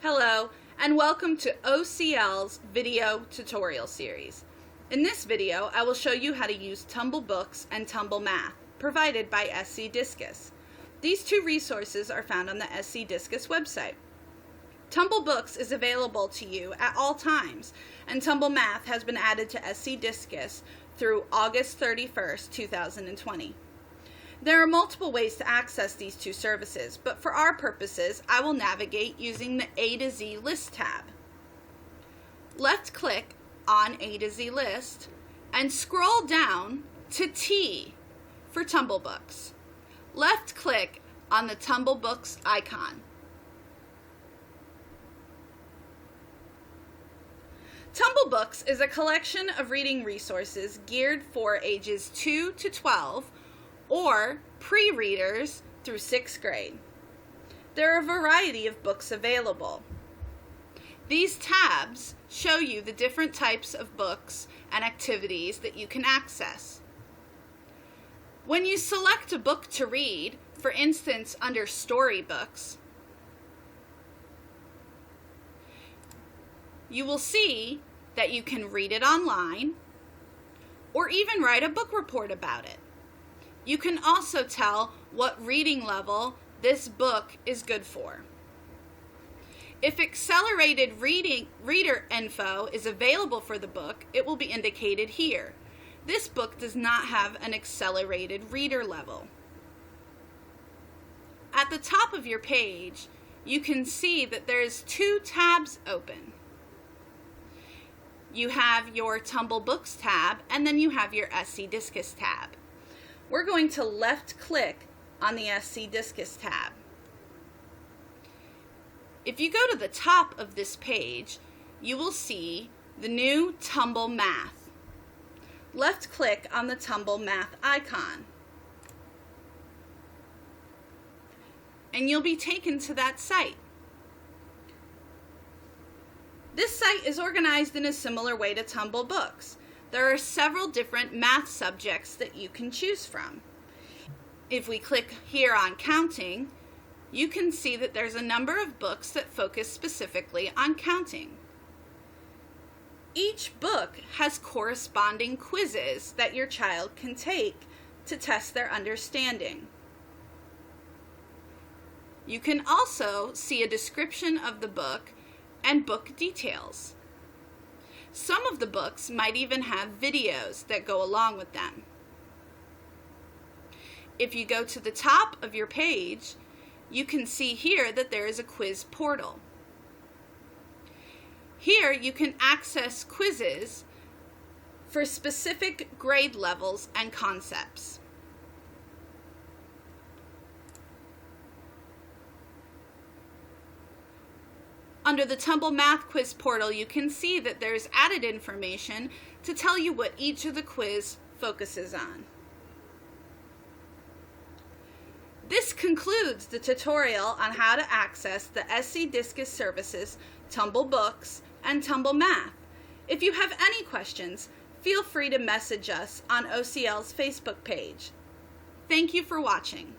Hello, and welcome to OCL's video tutorial series. In this video, I will show you how to use Tumblebooks and Tumblemath, provided by SCdisus. These two resources are found on the SCdisus website. Tumblebooks is available to you at all times, and Tumblemath has been added to SCdisus through August 31st, 2020. There are multiple ways to access these two services, but for our purposes, I will navigate using the A to Z list tab. Left-click on A to Z list and scroll down to T for Tumblebooks. Left-click on the Tumblebooks icon. Tumblebooks is a collection of reading resources geared for ages 2 to 12 or pre-readers through 6th grade. There are a variety of books available. These tabs show you the different types of books and activities that you can access. When you select a book to read, for instance under storybooks, you will see that you can read it online or even write a book report about it. You can also tell what reading level this book is good for. If accelerated reader info is available for the book, it will be indicated here. This book does not have an accelerated reader level. At the top of your page, you can see that there's two tabs open. You have your Tumblebooks tab, and then you have your SCdisus tab. We're going to left-click on the SCdisus tab. If you go to the top of this page, you will see the new Tumblemath. Left-click on the Tumblemath icon, and you'll be taken to that site. This site is organized in a similar way to Tumblebooks. There are several different math subjects that you can choose from. If we click here on counting, you can see that there's a number of books that focus specifically on counting. Each book has corresponding quizzes that your child can take to test their understanding. You can also see a description of the book and book details. Some of the books might even have videos that go along with them. If you go to the top of your page, you can see here that there is a quiz portal. Here you can access quizzes for specific grade levels and concepts. Under the Tumblemath quiz portal, you can see that there's added information to tell you what each of the quiz focuses on. This concludes the tutorial on how to access the SCdisus services Tumblebooks and Tumblemath. If you have any questions, feel free to message us on OCL's Facebook page. Thank you for watching.